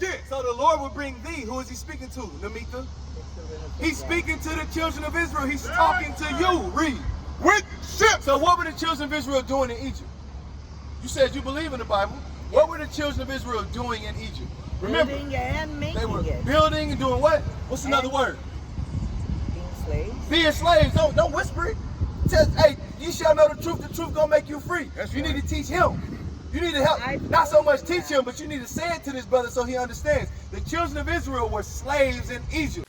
again. So the Lord will bring thee. Who is he speaking to, Namika? He's speaking to the children of Israel. He's talking to you. Read. With ships. So what were the children of Israel doing in Egypt? You said you believe in the Bible. Yes. What were the children of Israel doing in Egypt? Remember, building and making they were it. building and doing what? What's another word? Being slaves. Being slaves. Don't whisper it. It says, hey, you shall know the truth gonna make you free. That's you right. need to teach him. You need to help, not so much teach him, but you need to say it to this brother so he understands. The children of Israel were slaves in Egypt.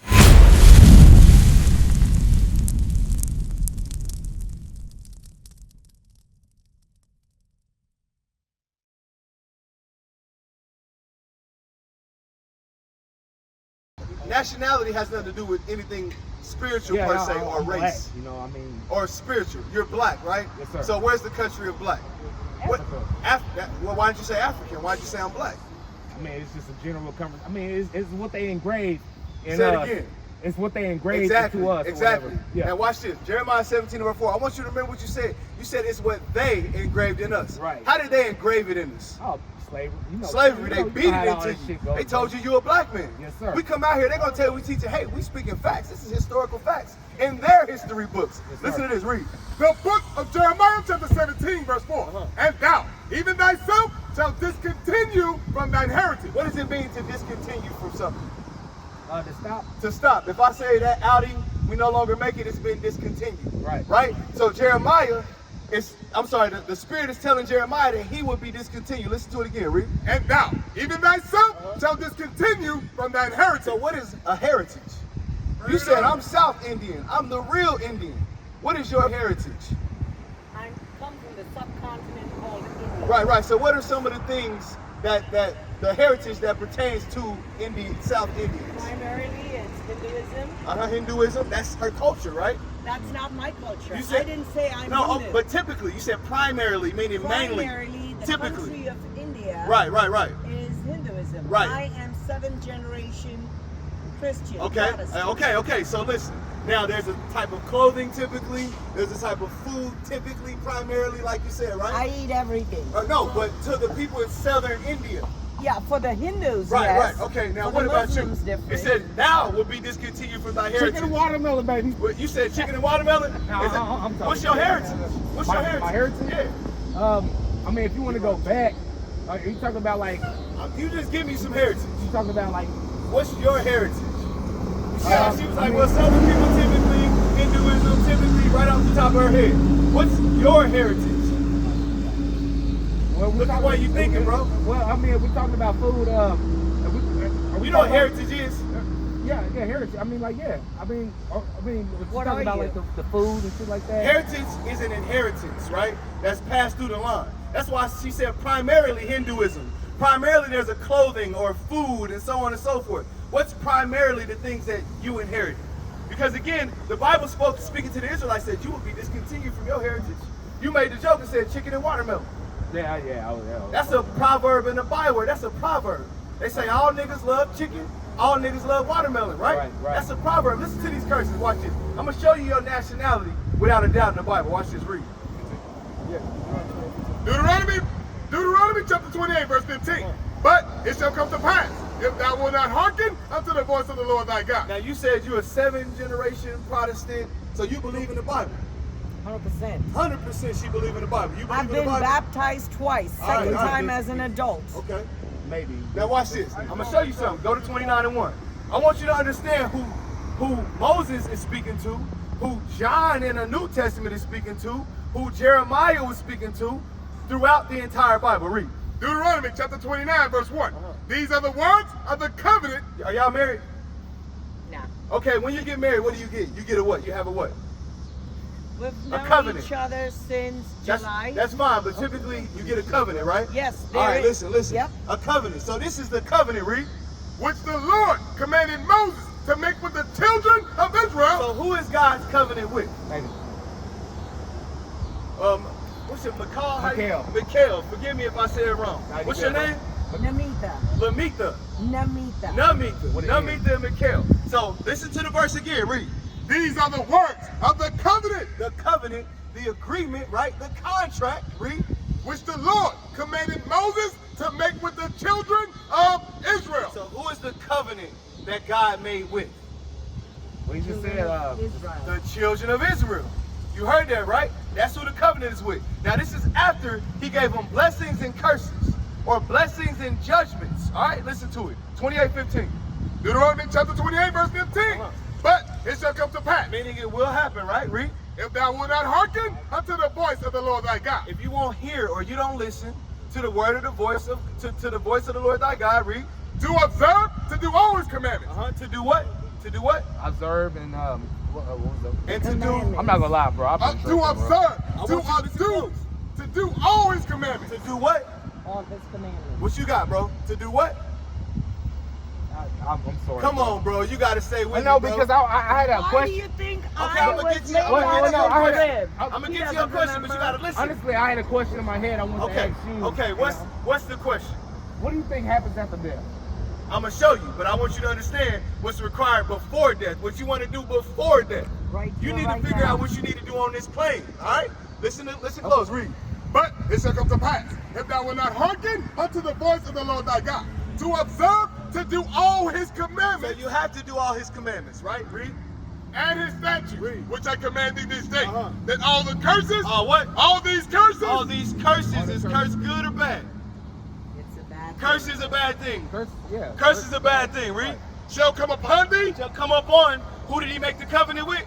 Nationality has nothing to do with anything spiritual per se, or I'm race. black, you know, I mean, or spiritual. You're black, right? Yes, sir. So where's the country of black? Africa. Well, why didn't you say African? Why did you say I'm black? I mean, it's just a general conversation. I mean, it's what they engraved in Say it us. again. It's what they engraved Exactly. into us. Exactly. Yeah. Now watch this. Jeremiah 17:4. I want you to remember what you said. You said it's what they engraved in us. Right. How did they engrave it in us? Oh, slavery. You know, Slavery. you They know beat how it all into that you. shit goes, They told you you're a black man. Yes, sir. We come out here, they're going to tell you, we teach you, hey, we speaking facts. This is historical facts in their history books. Yes, sir. Listen to this. Read. The book of Jeremiah chapter 17 verse 4. And thou, even thyself, shall discontinue from thine heritage. What does it mean to discontinue from something? To stop. To stop. If I say that outing, we no longer make it, it's been discontinued. Right. Right? So Jeremiah the Spirit is telling Jeremiah that he would be discontinued. Listen to it again, read. And thou, even thyself, shall discontinue from thine heritage. So what is a heritage? You said I'm South Indian. I'm the real Indian. What is your heritage? I come from the subcontinent called India. Right. So what are some of the things that the heritage that pertains to South Indians? Primarily, it's Hinduism. Hinduism. That's her culture, right? That's not my culture. You said, I didn't say I'm no, Hindu. but typically you said primarily, meaning mainly. Primarily, the typically. country of India. Right. Is Hinduism. Right. I am 7th generation Christian. Okay. Protestant. Okay. So listen. Now there's a type of clothing typically. There's a type of food typically, primarily, like you said, right? I eat everything. No, but to the people in southern India. Yeah, for the Hindus, Right. yes. Okay. Now For what the about you? Muslims, different. It said thou will be discontinued from thy heritage. Chicken and watermelon, baby. What, you said chicken and watermelon? No, I'm talking What's your about- heritage? What's your heritage? My heritage? Yeah. I mean, if you want to go back, you talking about like, You just give me some heritage. you talking about like, What's your heritage? You see how she was like, well, southern people typically, Hinduism typically, right off the top of her head. What's your heritage? well, Look at what you thinking, bro. Well, I mean, we're talking about food. Are we You know what talking heritage is? Yeah, heritage. I mean, like, yeah. I mean, we're What talking are about you? like the food and shit like that. Heritage is an inheritance, right? That's passed through the line. That's why she said primarily Hinduism. Primarily there's a clothing or food and so on and so forth. What's primarily the things that you inherited? Because again, the Bible speaking to the Israelites, said you will be discontinued from your heritage. You made the joke and said chicken and watermelon. Yeah. That's a proverb in the Bible. That's a proverb. They say all niggas love chicken, all niggas love watermelon, right? Right. That's a proverb. Listen to these curses. Watch this. I'm going to show you your nationality without a doubt in the Bible. Watch this. Read. Deuteronomy chapter 28 verse 15. But it shall come to pass, if thou wilt not hearken unto the voice of the Lord thy God. Now you said you're a 7th generation Protestant, so you believe in the Bible. 100%. 100% she believe in the Bible. You believe I've in the been Bible? baptized twice. All right, Second all right. time as an adult. Okay. Maybe. Now watch this. I'm gonna show you something. Go to 29:1. I want you to understand who Moses is speaking to, who John in the New Testament is speaking to, who Jeremiah was speaking to throughout the entire Bible. Read. Deuteronomy chapter 29 verse 1. These are the words of the covenant. Are y'all married? Nah. Okay, when you get married, what do you get? You get a what? You have a what? We've known covenant. each other since July. That's fine, but typically you get a covenant, right? Yes. All right, there is- listen. Yep. A covenant. So this is the covenant, read. which the Lord commanded Moses to make with the children of Israel. So who is God's covenant with? Maybe. What's your Mikhail? Mikhail. Forgive me if I said it wrong. What's your name? Namita. Lamita. Namita. Namita and Mikhail. So listen to the verse again. Read. These are the words of the covenant. The covenant, the agreement, right? The contract. Read. Which the Lord commanded Moses to make with the children of Israel. So is the covenant that God made with? Well, he just said, Israel. The children of Israel. You heard that, right? That's who the covenant is with. Now, this is after he gave them blessings and curses, or blessings and judgments. All right, listen to it. 28:15. Deuteronomy chapter 28, verse 15. But it shall come to pass, Meaning it will happen, right? Read. if thou wilt not hearken unto the voice of the Lord thy God. If you won't hear or you don't listen to the word of the voice of to the voice of the Lord thy God, read. To observe, to do all his commandments. To do what? To do what? observe and, what was the... And to do. Commandments. I'm not gonna lie, bro. I've been To drinking, bro. observe, I to want you to do, to do all his commandments. To do what? All his commandments. What you got, bro? To do what? I'm sorry. Come bro. on, bro. You gotta stay with No, me, bro. because I had a Why do question. you think Okay, I I'ma was get you- made I'ma Well, get by you no, a I the had- rib? I'm gonna He get you a doesn't question, but you remember. gotta listen. Honestly, I had a question in my head. I wanted to Okay. ask you. Okay. you What's know? the question? What do you think happens after death? I'm gonna show you, but I want you to understand what's required before death. What you want to do before death. Right, You you're need right to figure now. out what you need to do on this plane. All right? Listen close. Read. But it shall come to pass, if thou wilt not hearken unto the voice of the Lord thy God, to observe, to do all his So commandments you have to do all his commandments, right? Read. and his statutes, Read. which I command thee this day, Uh-huh. that all the curses, What? all these curses, All these curses is curse good or bad? It's a bad Curse thing. is a bad thing. Curse, yeah. Curse is a bad thing. Read. shall come upon thee, Shall come up on. Who did he make the covenant with?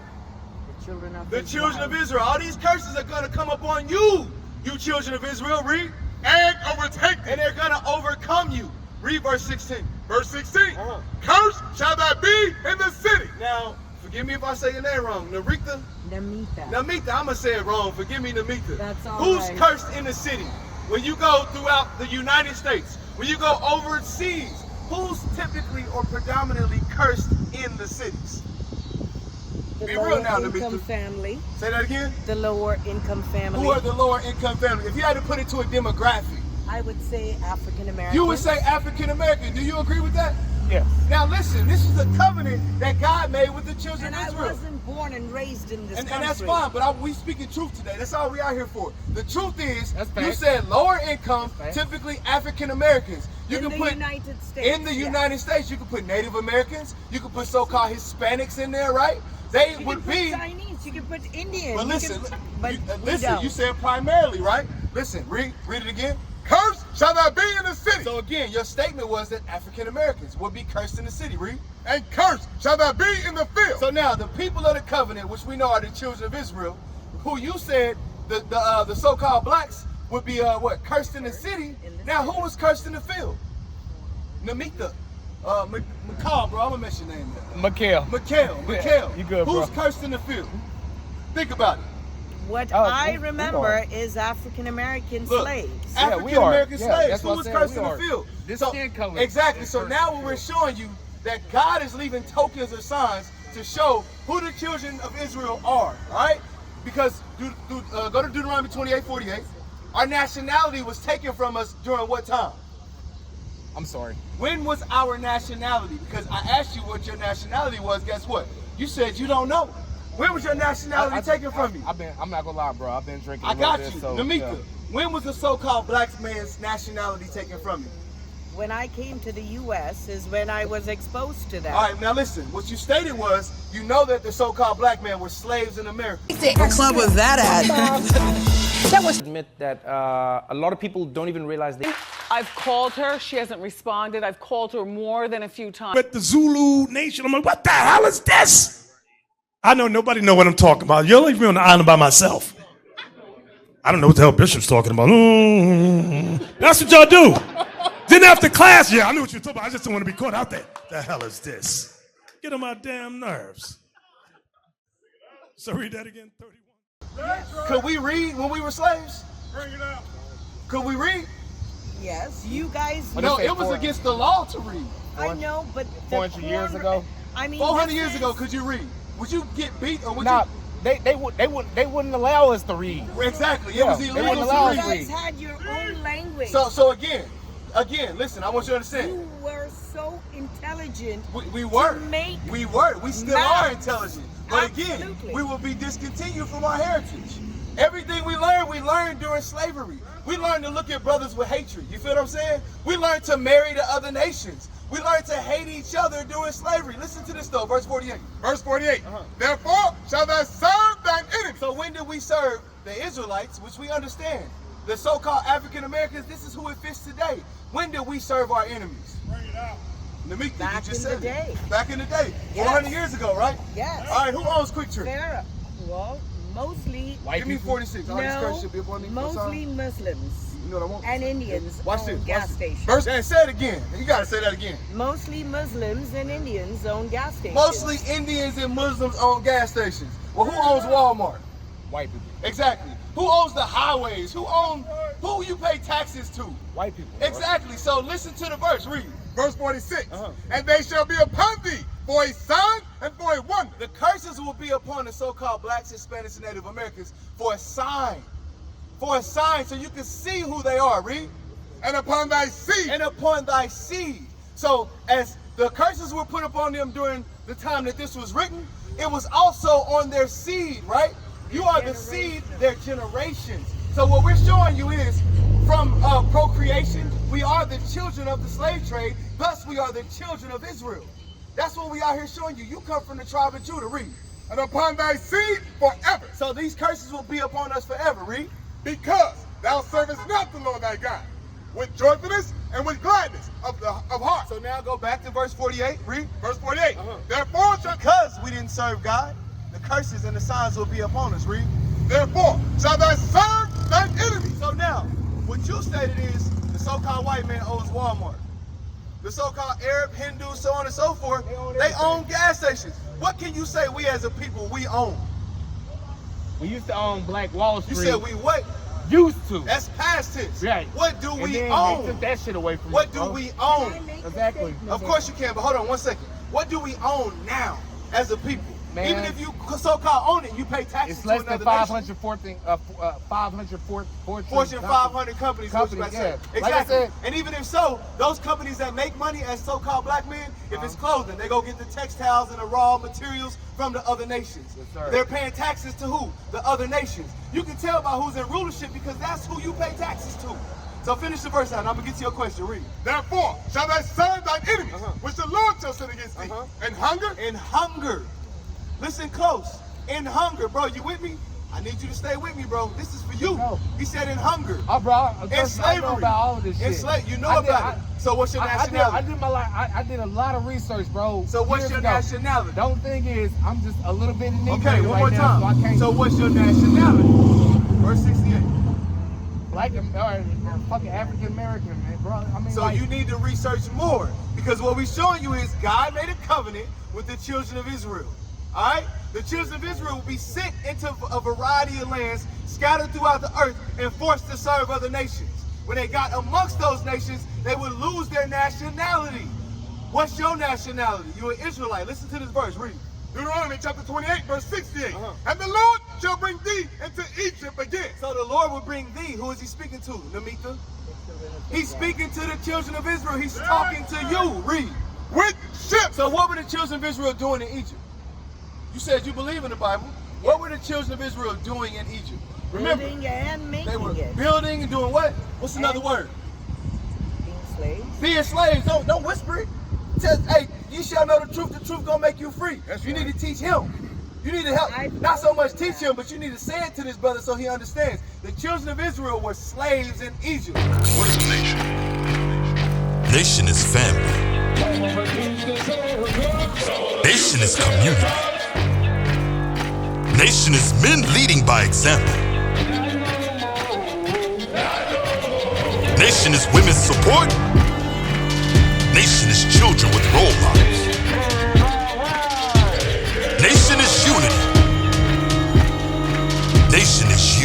The children of The children of Israel. All these curses are gonna come upon you, you children of Israel. Read. and overtake thee. And they're gonna overcome you. Read verse 16. Verse 16, Uh-huh. cursed shall thou be in the city. Now, forgive me if I say your name wrong. Namita. Namita. I'm gonna say it wrong. Forgive me, Namita. That's all Who's right. cursed in the city? When you go throughout the United States, when you go overseas, who's typically or predominantly cursed in the cities? The Be real lower now, income Namita. family. Say that again. The lower income family. Who are the lower income families? If you had to put it to a demographic, I would say African American. you would say African American. Do you agree with that? Yeah. Now listen, this is the covenant that God made with the children And of I Israel. wasn't born and raised in this And country. that's fine, but we speaking truth today. That's all we out here for. The truth is, That's you facts. said lower income, That's facts. typically African Americans. You in can the put United States. in the yeah. United States, you can put Native Americans, you can put so-called Hispanics in there, right? They You would can be. put Chinese. You can put Indian. But you listen, can, but we listen. don't. You said primarily, right? Listen, read it again. Cursed shall thou be in the city, So again, your statement was that African Americans would be cursed in the city. Read. and cursed shall thou be in the field. So now the people of the covenant, which we know are the children of Israel, who you said the so-called blacks would be what, cursed in the city. Now who was cursed in the field? Namita, McCall, bro. I'm gonna mess your name up. Mikhail. Mikhail. You good, Who's bro. cursed in the field? Think about it. What Oh, I we remember are. is African American Look, slaves. Yeah, we African American are. Yeah, slaves. that's Who what I was said, cursed we in the are. field? This So- skin color Exactly. is So cursed now in what the we're field. showing you that God is leaving tokens or signs to show who the children of Israel are. All right? Because go to Deuteronomy 28:48. Our nationality was taken from us during what time? I'm sorry. When was our nationality? Because I asked you what your nationality was. Guess what? You said you don't know. When was your nationality taken from you? I'm not gonna lie, bro. I've been drinking. I a little got bit, you. so, Namika, yeah. when was the so-called black man's nationality taken from you? When I came to the U.S. is when I was exposed to that. All right, now listen. What you stated was, you know that the so-called black man were slaves in America. What club was that at? Admit that a lot of people don't even realize they. I've called her. She hasn't responded. I've called her more than a few times. With the Zulu nation, I'm like, what the hell is this? I know nobody know what I'm talking about. You'll leave me on the island by myself. I don't know what the hell Bishop's talking about. That's what y'all do. Then after class, yeah, I knew what you were talking about. I just don't want to be caught out there. The hell is this? Get on my damn nerves. So read that again, 31. Could we read when we were slaves? Bring it out. Could we read? Yes, you guys. What No, they say, it was 400 against the law to read. I know, but 400 years ago? I mean, 400 this years is- ago, could you read? Would you get beat or would Nah, you? they wouldn't allow us to read. Exactly. It Yeah, was they illegal wouldn't to allow You us read. to guys had your own language. So again, listen. I want you to understand. You were so intelligent. We were. make We were. We still math. are intelligent. But again, Absolutely. we will be discontinued from our heritage. Everything we learned during slavery. We learned to look at brothers with hatred. You feel what I'm saying? We learned to marry to other nations. We learned to hate each other during slavery. Listen to this though, verse 48. Verse 48. Therefore shall thou serve thine enemy. So when did we serve the Israelites, which we understand? The so-called African Americans, this is who it fits today. When did we serve our enemies? Bring it out. Namika, Back you just in the said day. it. Back in the day. Yes. 400 years ago, right? Yes. All right, who owns Quick Trip? Fair. Well, mostly. White Give me people. 46. All right, this curse should be up on me. Mostly Muslims You know what I want? and Indians Watch own this. gas Watch this. stations. Verse, then say it again. You got to say that again. Mostly Muslims and Indians own gas stations. Mostly Indians and Muslims own gas stations. Well, who owns Walmart? White people. Exactly. Who owns the highways? Who you pay taxes to? White people. Exactly. So listen to the verse. Read. Verse 46. And they shall be upon thee for a sign and for a wonder. The curses will be upon the so-called blacks, Hispanics, and Native Americans for a sign. For a sign so you can see who they are. Read. And upon thy seed. And upon thy seed. So as the curses were put upon them during the time that this was written, it was also on their seed, right? You are the seed, their generations. So what we're showing you is from procreation, we are the children of the slave trade. Thus, we are the children of Israel. That's what we out here showing you. You come from the tribe of Judah. Read. And upon thy seed forever. So these curses will be upon us forever. Read. Because thou servest not the Lord thy God with joyfulness and with gladness of heart. So now go back to verse 48. Read. Verse 48. Therefore shall Because we didn't serve God, the curses and the signs will be upon us. Read. Therefore shall thou serve thine enemy. So now, what you stated is the so-called white man owns Walmart. The so-called Arab, Hindu, so on and so forth, they own gas stations. What can you say we as a people, we own? We used to own Black Wall You Street. said we what? Used to. That's past tense. Right. What do And we then own? They took that shit away from What us, do bro. we own? Exactly. Of course you can, but hold on 1 second. What do we own now as a people? Man. Even if you so-called own it, you pay taxes It's to less than another 500 Fortune 500 companies. What you about to say. yeah. Like I Exactly. said- And even if so, those companies that make money as so-called black men, if it's clothing, they go get the textiles and the raw materials from the other nations. Yes, sir. They're paying taxes to who? The other nations. You can tell by who's in rulership because that's who you pay taxes to. So finish the verse out and I'm gonna get to your question. Read. Therefore shall thou serve thine enemies, which the Lord shall send against thee. And hunger. In hunger. Listen close. In hunger, bro. You with me? I need you to stay with me, bro. This is for you. No. He said in hunger. Oh, bro. In slavery. I know about all of this shit. You know about it. So what's your nationality? I did my life. I did a lot of research, bro. So what's years your ago. nationality? The only thing is, I'm just a little bit inebriated Okay, one more right now, so I time. can't. So what's your nationality? Verse 68. Black or fucking African American, man, bro. I mean, So like, you need to research more because what we're showing you is God made a covenant with the children of Israel. All right? The children of Israel will be sent into a variety of lands scattered throughout the earth and forced to serve other nations. When they got amongst those nations, they would lose their nationality. What's your nationality? You're an Israelite. Listen to this verse. Read. Deuteronomy chapter 28, verse 68. And the Lord shall bring thee into Egypt again. So the Lord will bring thee. Who is he speaking to, Namita? He's speaking to the children of Israel. He's talking to you. Read. With ships. So what were the children of Israel doing in Egypt? You said you believe in the Bible. What were the children of Israel doing in Egypt? Remember, Building and making they were it. building and doing what? What's another word? Being slaves. Being slaves. Don't whisper it. Says, hey, you shall know the truth gonna make you free. That's you right. need to teach him. You need to help, not so much teach him, but you need to say it to this brother so he understands. The children of Israel were slaves in Egypt. What is a nation? Nation is family. Nation is community. Nation is men leading by example. Nation is women's support. Nation is children with role models. Nation is unity. Nation is